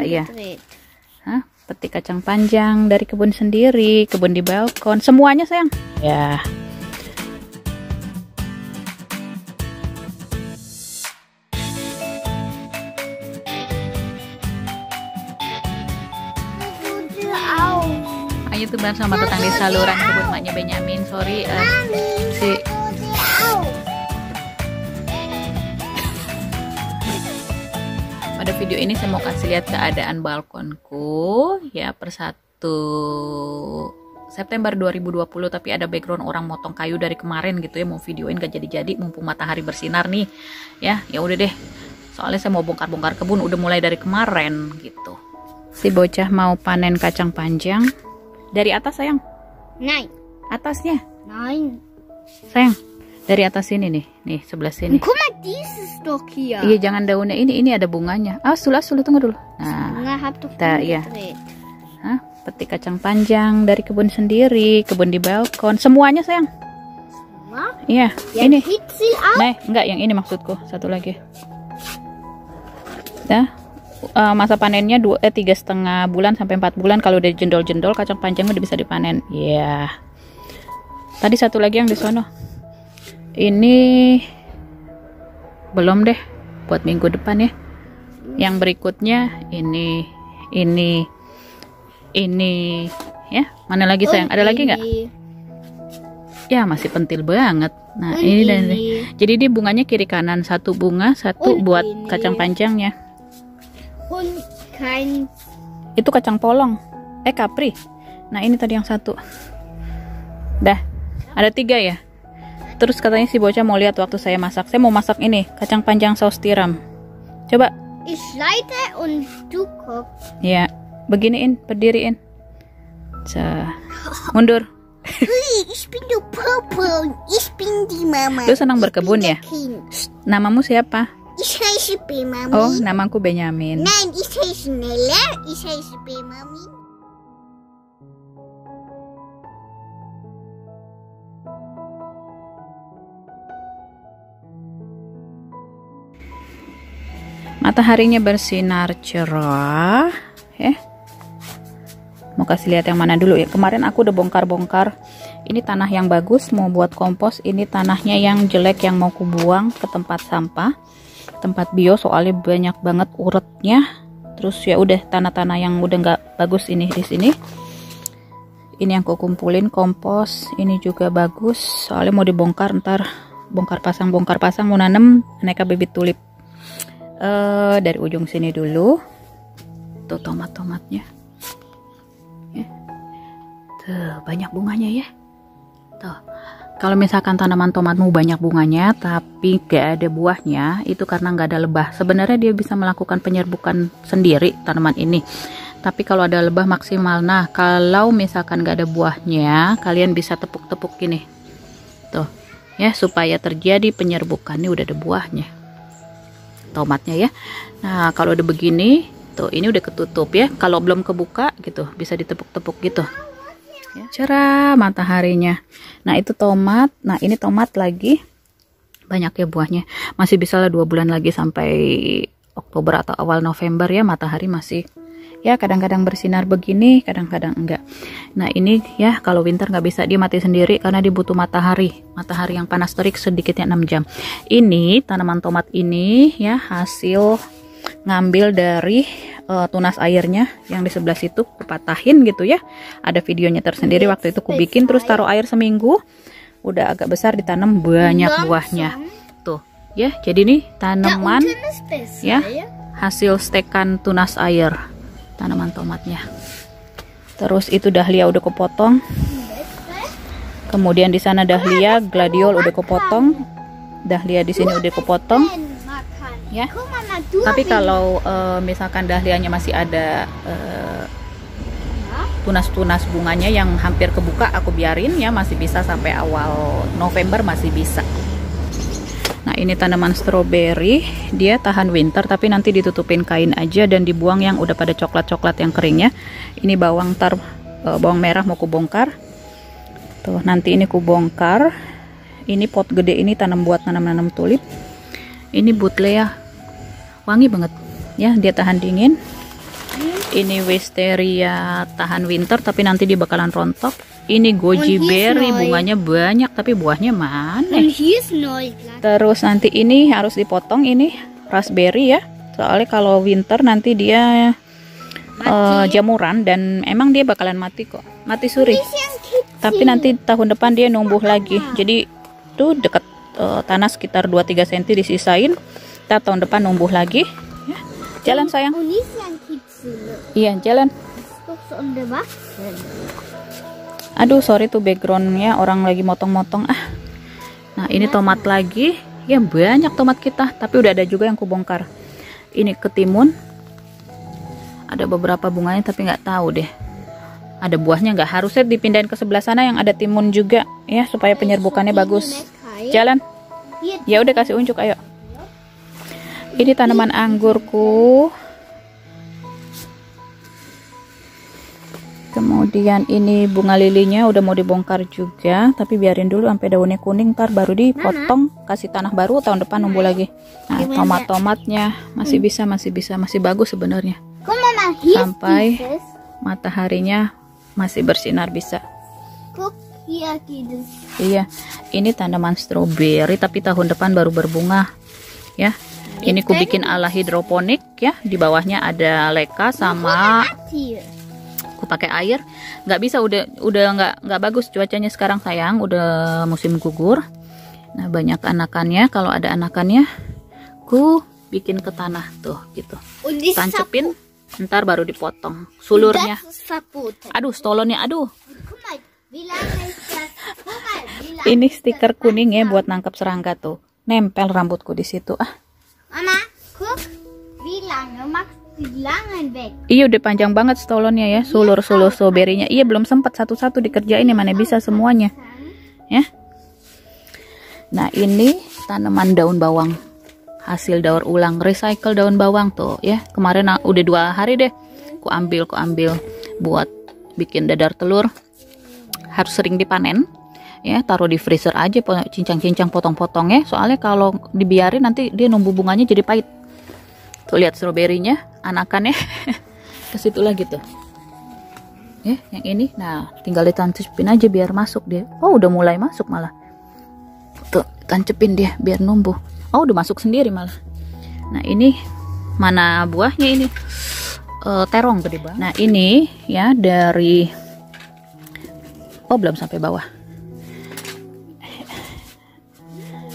Iya. Hah? Petik kacang panjang dari kebun sendiri, kebun di balkon, semuanya sayang. Ya. Ayo tuh bareng sama tetangga di saluran kebun maknya Benyamin. Sorry, pada video ini saya mau kasih lihat keadaan balkonku ya per 1 September 2020, tapi ada background orang motong kayu dari kemarin gitu ya, mau videoin gak jadi-jadi mumpung matahari bersinar nih. Ya udah deh. Soalnya saya mau bongkar-bongkar kebun udah mulai dari kemarin gitu. Si bocah mau panen kacang panjang. Dari atas sayang? Nein. Atasnya? Nein. Sayang, dari atas sini nih sebelah sini. Guck mal, dieses doch hier. Iya, jangan daunnya ini ada bunganya. Sulah tunggu dulu. Iya. Hah? Petik kacang panjang dari kebun sendiri, kebun di balkon, semuanya sayang. Semua? Iya, yang ini. Nah, enggak, yang ini maksudku. Satu lagi. Masa panennya 3,5 bulan sampai 4 bulan. Kalau udah jendol-jendol kacang panjangnya udah bisa dipanen. Iya. Tadi satu lagi yang di sono. Ini belum deh, buat minggu depan ya. Yang berikutnya ini ya. Mana lagi sayang? Ada lagi nggak? Ya masih pentil banget. Nah ini dan jadi dia bunganya kiri kanan, satu bunga, satu buat kacang panjangnya. Itu kacang polong, kapri. Nah ini tadi yang satu. Dah ada 3 ya. Terus katanya si bocah mau lihat waktu saya masak. Saya mau masak ini kacang panjang saus tiram. Coba. Ich leite und du guckst. Ya, beginiin, berdiriin. Mundur. Ich bin der Papa und ich bin die Mama. Lu senang berkebun ya? Namamu siapa? Ich heiße Benjamin. Oh, namaku Benyamin. Nein, ich heiße Nella. Ich heiße Benjamin. Mataharinya bersinar cerah ya. Mau kasih lihat yang mana dulu ya. Kemarin aku udah bongkar-bongkar. Ini tanah yang bagus mau buat kompos. Ini tanahnya yang jelek yang mau kubuang ke tempat sampah, tempat bio, soalnya banyak banget uretnya. Terus ya udah tanah-tanah yang udah nggak bagus ini di sini. Ini yang aku kumpulin kompos. Ini juga bagus soalnya mau dibongkar, ntar bongkar pasang mau nanam aneka bibit tulip. Dari ujung sini dulu. Tuh tomat-tomatnya ya. Tuh banyak bunganya ya. Tuh kalau misalkan tanaman tomatmu banyak bunganya tapi gak ada buahnya, itu karena nggak ada lebah. Sebenarnya dia bisa melakukan penyerbukan sendiri tanaman ini, tapi kalau ada lebah maksimal. Nah kalau misalkan gak ada buahnya, kalian bisa tepuk-tepuk gini tuh ya, supaya terjadi penyerbukan. Ini udah ada buahnya tomatnya ya. Nah kalau udah begini tuh, ini udah ketutup ya. Kalau belum kebuka gitu bisa ditepuk-tepuk gitu ya. Cerah mataharinya. Nah itu tomat. Nah ini tomat lagi banyak ya buahnya. Masih bisa lah 2 bulan lagi sampai Oktober atau awal November ya. Matahari masih ya kadang-kadang bersinar begini, kadang-kadang enggak. Nah ini ya kalau winter nggak bisa, dia mati sendiri karena dia butuh matahari yang panas terik sedikitnya 6 jam. Ini tanaman tomat ini ya hasil ngambil dari tunas airnya yang di sebelah situ, kupatahin gitu ya. Ada videonya tersendiri. Waktu itu ku bikin, terus taruh air seminggu, udah agak besar, ditanam banyak buahnya tuh ya. Jadi nih tanaman ya hasil stekan tunas air tanaman tomatnya. Terus itu dahlia udah kepotong. Kemudian di sana dahlia, gladiol udah kepotong. Dahlia di sini udah kepotong. Ya. Tapi kalau misalkan dahlianya masih ada tunas-tunas bunganya yang hampir kebuka, aku biarin ya, masih bisa sampai awal November masih bisa. Nah ini tanaman stroberi, dia tahan winter tapi nanti ditutupin kain aja dan dibuang yang udah pada coklat-coklat yang keringnya. Ini bawang bawang merah mau kubongkar. Tuh nanti ini kubongkar. Ini pot gede ini tanam buat nanam tulip. Ini butlea, wangi banget. Ya, dia tahan dingin. Ini wisteria tahan winter, tapi nanti dia bakalan rontok. Ini goji berry, bunganya banyak tapi buahnya mana? Terus nanti ini harus dipotong, ini raspberry ya. Soalnya kalau winter nanti dia jamuran dan emang dia bakalan mati kok. Mati suri. Tapi nanti tahun depan dia numbuh lagi. Jadi tuh dekat tanah sekitar 2-3 cm disisain. Kita tahun depan numbuh lagi. Ya. Jalan sayang. Iya, jalan. Aduh, sorry tuh backgroundnya orang lagi motong-motong. Nah, ini tomat lagi. Ya, banyak tomat kita. Tapi udah ada juga yang kubongkar. Ini ketimun. Ada beberapa bunganya tapi nggak tahu deh. Ada buahnya, nggak harusnya dipindahin ke sebelah sana yang ada timun juga. Ya, supaya penyerbukannya bagus. Jalan. Ya udah, kasih unjuk, ayo. Ini tanaman anggurku. Kemudian ini bunga lilinya udah mau dibongkar juga, tapi biarin dulu sampai daunnya kuning, ntar baru dipotong, kasih tanah baru, tahun depan numbuh lagi. Nah, tomat-tomatnya masih bagus sebenarnya. Sampai mataharinya masih bersinar bisa. Iya, ini tanaman stroberi tapi tahun depan baru berbunga. Ya. Ini ku bikin ala hidroponik ya, di bawahnya ada leka sama pakai air. Nggak bisa, udah nggak bagus cuacanya sekarang sayang, udah musim gugur. Nah, banyak anakannya, kalau ada anakannya ku bikin ke tanah tuh gitu, tancepin, ntar baru dipotong sulurnya. Aduh, stolonnya, aduh. Ini stiker kuning ya buat nangkep serangga tuh, nempel rambutku di situ. Mama, guck, wie lange machst Iya, udah panjang banget stolonnya ya, sulur stroberinya. Iya, belum sempat satu-satu dikerjain, mana bisa semuanya. Ya. Nah, ini tanaman daun bawang. Hasil daur ulang, recycle daun bawang tuh ya. Kemarin udah 2 hari deh. Ku ambil buat bikin dadar telur. Harus sering dipanen. Ya, taruh di freezer aja, cincang-cincang, potong-potong ya. Soalnya kalau dibiarin nanti dia numbuh bunganya jadi pahit. Tuh lihat stroberinya, anakannya ke situ lagi tuh. Ya, yang ini, nah tinggal ditancepin aja biar masuk dia. Oh, udah mulai masuk malah. Tuh, tancepin dia biar numbuh. Oh, udah masuk sendiri malah. Nah, ini mana buahnya ini? Terong gede banget. Nah, ini ya dari, oh belum sampai bawah.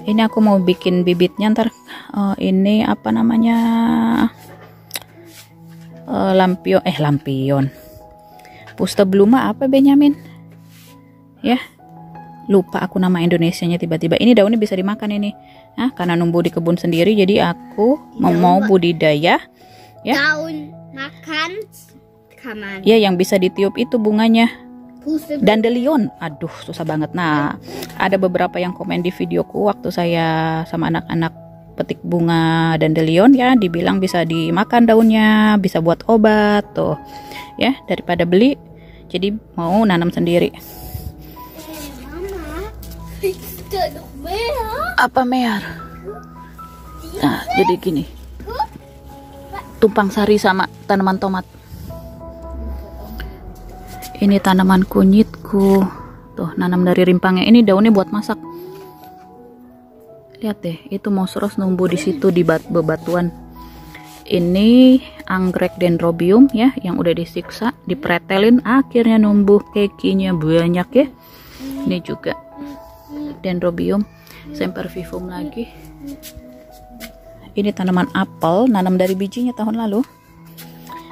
Ini aku mau bikin bibitnya ntar. Ini apa namanya, lampion. Pustabluma apa Benyamin? Ya, lupa aku nama Indonesianya tiba-tiba. Ini daunnya bisa dimakan ini. Nah, karena numbuh di kebun sendiri, jadi aku mau budidaya. Ya. Daun makan kaman. Ya, yang bisa ditiup itu bunganya. Dandelion, aduh susah banget. Nah, ada beberapa yang komen di videoku waktu saya sama anak-anak petik bunga dandelion ya, dibilang bisa dimakan daunnya, bisa buat obat tuh ya, daripada beli, jadi mau nanam sendiri. Apa mear? Nah, jadi gini, tumpang sari sama tanaman tomat. Ini tanaman kunyitku tuh, nanam dari rimpangnya. Ini daunnya buat masak. Lihat deh, itu mossros numbuh di situ di bebatuan. Ini anggrek dendrobium ya, yang udah disiksa, dipretelin, akhirnya numbuh kekinya banyak ya. Ini juga dendrobium sempervivum lagi. Ini tanaman apel, nanam dari bijinya tahun lalu.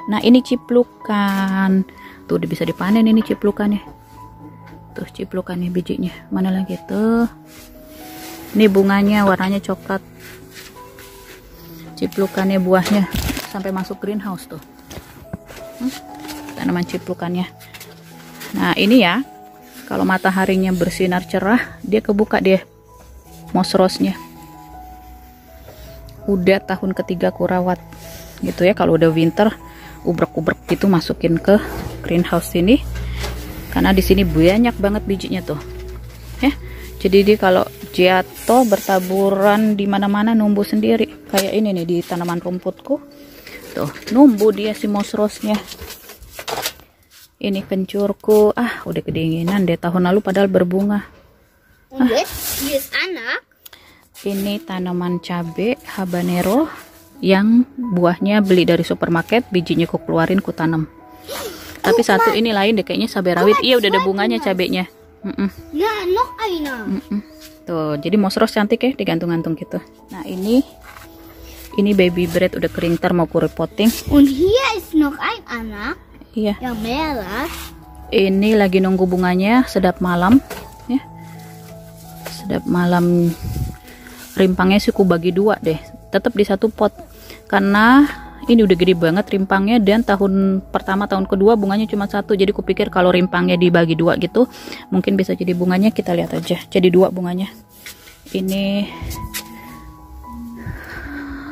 Nah, ini ciplukan. Tuh udah bisa dipanen ini ciplukannya. Tuh ciplukannya bijinya. Mana lagi tuh? Ini bunganya warnanya coklat. Ciplukannya buahnya sampai masuk greenhouse tuh. Tanaman ciplukannya. Nah, ini ya. Kalau mataharinya bersinar cerah, dia kebuka dia mossrosnya. Udah tahun ketiga aku rawat. Gitu ya, kalau udah winter ubrek-ubrek gitu masukin ke greenhouse sini, karena di sini banyak banget bijinya tuh ya. Jadi dia kalau jatuh bertaburan di mana-mana numbuh sendiri. Kayak ini nih di tanaman rumputku Tuh, numbu dia si mosrosnya. Ini kencurku. Udah kedinginan deh, tahun lalu padahal berbunga. Yes, anak. Ini tanaman cabe habanero yang buahnya beli dari supermarket, bijinya ku keluarin, ku tanam. Tapi satu ini lain deh, kayaknya cabai rawit. Iya, udah ada bunganya cabenya. Tuh, jadi mosros cantik ya, digantung-gantung gitu. Nah, ini baby bread udah kering, ntar mau ku repotting. Und hier ist noch ein anak. Iya. Yang merah. Ini lagi nunggu bunganya, sedap malam ya. Sedap malam. Rimpangnya sih ku bagi dua deh, tetap di satu pot karena ini udah gede banget rimpangnya, dan tahun pertama tahun kedua bunganya cuma satu, jadi kupikir kalau rimpangnya dibagi dua gitu mungkin bisa jadi bunganya. Kita lihat aja, jadi dua bunganya. Ini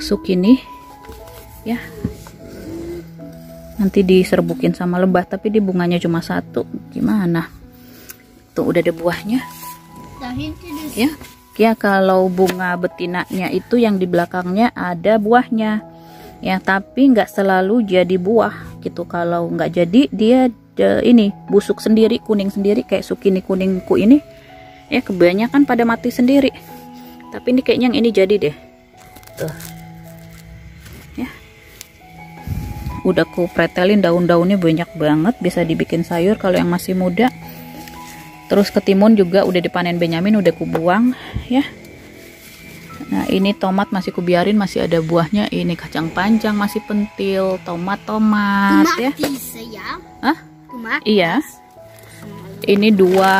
zucchini ya, nanti diserbukin sama lebah, tapi di bunganya cuma satu, gimana tuh, udah ada buahnya ya. Ya, kalau bunga betinanya itu yang di belakangnya ada buahnya ya, tapi nggak selalu jadi buah gitu. Kalau nggak jadi dia ini busuk sendiri, kuning sendiri, kayak zucchini kuningku ini ya, kebanyakan pada mati sendiri. Tapi ini kayaknya yang ini jadi deh tuh ya. Udah ku pretelin, daun-daunnya banyak banget, bisa dibikin sayur kalau yang masih muda. Terus ketimun juga udah dipanen Benyamin, udah ku buang ya. Nah, ini tomat masih kubiarin, masih ada buahnya. Ini kacang panjang masih pentil, tomat ya. Hah? Iya. Ini dua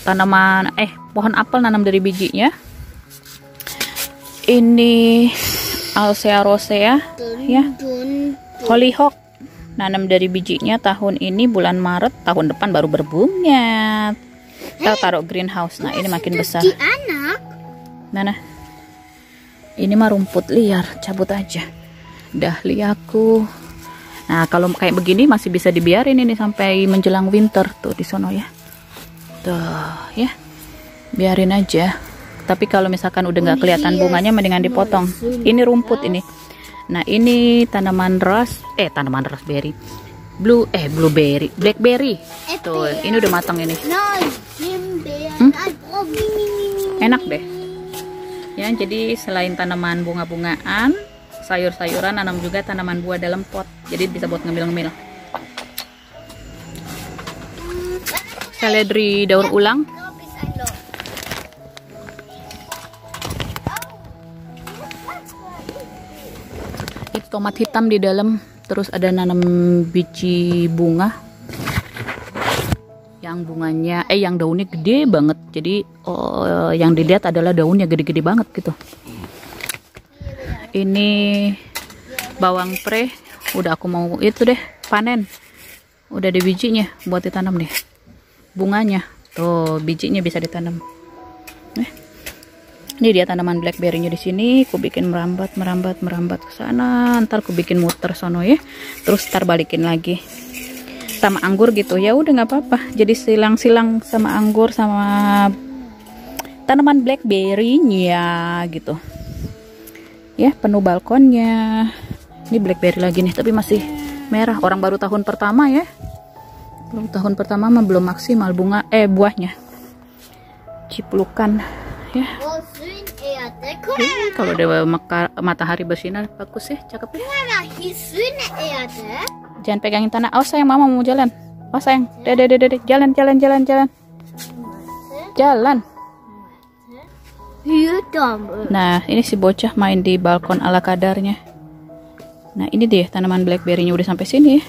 tanaman pohon apel nanam dari bijinya. Ini Alsea rosea ya. Hollyhock nanam dari bijinya tahun ini bulan Maret, tahun depan baru berbunga. Kita taruh greenhouse. Nah, ini makin besar. Mana? Ini mah rumput liar, cabut aja. Dahliaku. Nah, kalau kayak begini masih bisa dibiarin ini sampai menjelang winter tuh di sono ya. Tuh ya. Biarin aja. Tapi kalau misalkan udah nggak kelihatan bunganya mendingan dipotong. Ini rumput ini. Nah, ini tanaman raspberry. Blueberry, blackberry. Tuh, ini udah matang ini. Enak deh. Ya, jadi selain tanaman bunga-bungaan, sayur-sayuran, nanam juga tanaman buah dalam pot. Jadi bisa buat ngemil-ngemil. Seledri daur ulang. Itu tomat hitam di dalam. Terus ada nanam biji bunga. Yang bunganya, yang daunnya gede banget. Jadi yang dilihat adalah daunnya gede-gede banget gitu. Ini bawang pre, udah aku mau itu deh panen. Udah ada bijinya buat ditanam nih. Bunganya, tuh bijinya bisa ditanam. Ini dia tanaman blackberry-nya di sini. Ku bikin merambat ke sana. Ntar ku bikin muter sono ya. Terus ntar balikin lagi. Sama anggur gitu ya, udah nggak apa-apa, jadi silang-silang sama anggur sama tanaman blackberry-nya gitu ya. Penuh balkonnya. Ini blackberry lagi nih, tapi masih merah. Orang baru tahun pertama ya, tahun pertama mah belum maksimal bunga buahnya. Ciplukan ya. Kalau ada matahari bersinar bagus ya, cakep ya. Jangan pegangin tanah. Oh sayang, mama mau jalan. Oh sayang, dede, jalan. Nah, ini si bocah main di balkon ala kadarnya. Nah, ini deh tanaman blackberry-nya udah sampai sini ya.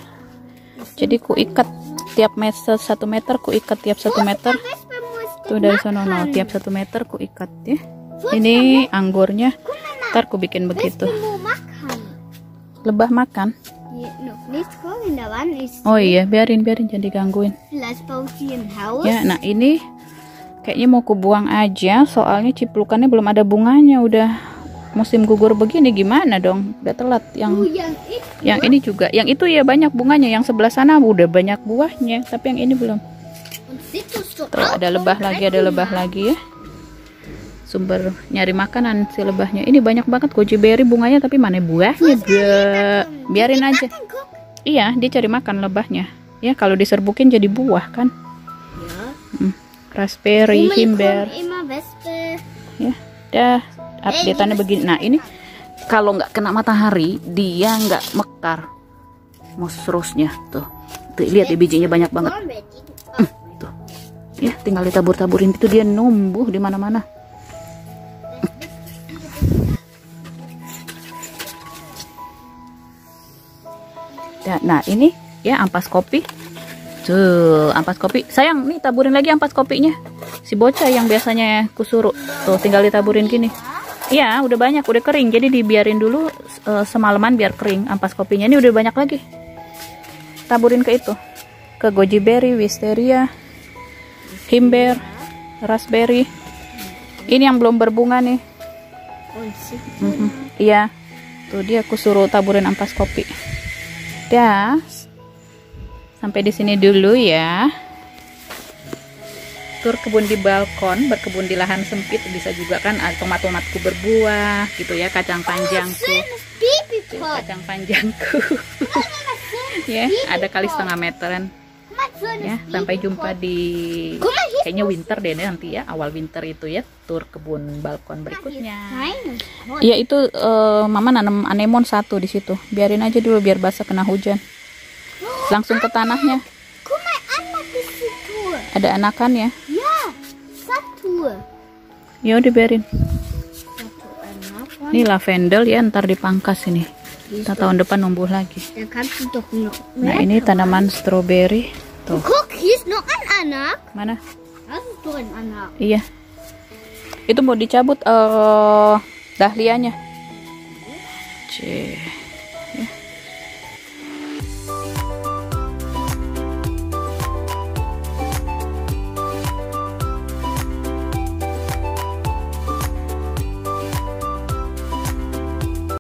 Jadi ku ikat tiap meter 1 meter, ku ikat tiap 1 meter. Tuh dari sana, tiap 1 meter ku ikat ya. Ini anggurnya. Ntar ku bikin begitu. Lebah makan. Oh iya, biarin jangan digangguin. Ya, nah ini kayaknya mau kubuang aja, soalnya ciplukannya belum ada bunganya. Udah musim gugur begini, gimana dong? Udah telat. Yang ini juga, yang itu ya banyak bunganya. Yang sebelah sana udah banyak buahnya, tapi yang ini belum. Tuh ada lebah lagi ya. sumber nyari makanan si lebahnya. Ini banyak banget goji berry bunganya, tapi mana buahnya? Biarin aja. Iya, dia cari makan lebahnya. Ya, kalau diserbukin jadi buah kan. Raspberry, himber. Ya, dah update-annya begini. Nah, ini kalau nggak kena matahari, dia nggak mekar. Musrusnya tuh. Tuh, lihat ya bijinya banyak banget. Tuh. Ya, tinggal ditabur-taburin itu dia numbuh di mana-mana. Nah, ini ya ampas kopi. Tuh, ampas kopi. Sayang, nih taburin lagi ampas kopinya. Si bocah yang biasanya kusuruh. Tuh, tinggal ditaburin gini. Iya, udah banyak, udah kering. Jadi dibiarin dulu semalaman biar kering ampas kopinya. Ini udah banyak lagi. Taburin ke itu. Ke goji berry, wisteria, himber, raspberry. Ini yang belum berbunga nih. Iya. Tuh dia aku suruh taburin ampas kopi. Dah. Sampai di sini dulu ya. Tur kebun di balkon, berkebun di lahan sempit bisa juga kan. Tomat-tomatku berbuah gitu ya, kacang panjangku. Kacang panjangku. Ya, ada kali setengah meteran. Ya, sampai jumpa di kayaknya winter deh nanti ya, awal winter itu ya, tur kebun balkon berikutnya. Ya itu mama nanam anemon satu di situ. Biarin aja dulu biar basah kena hujan. Langsung ke tanahnya. Ada anakan ya? Ya, satu. Ya udah biarin. Ini lavendel ya, ntar dipangkas ini. Kita tahun depan numbuh lagi. Nah, ini tanaman stroberi. Tuh. Guck, hier ist noch ein anak. Mana? Das ist doch ein anak. Iya. Itu mau dicabut dahlianya. Cih.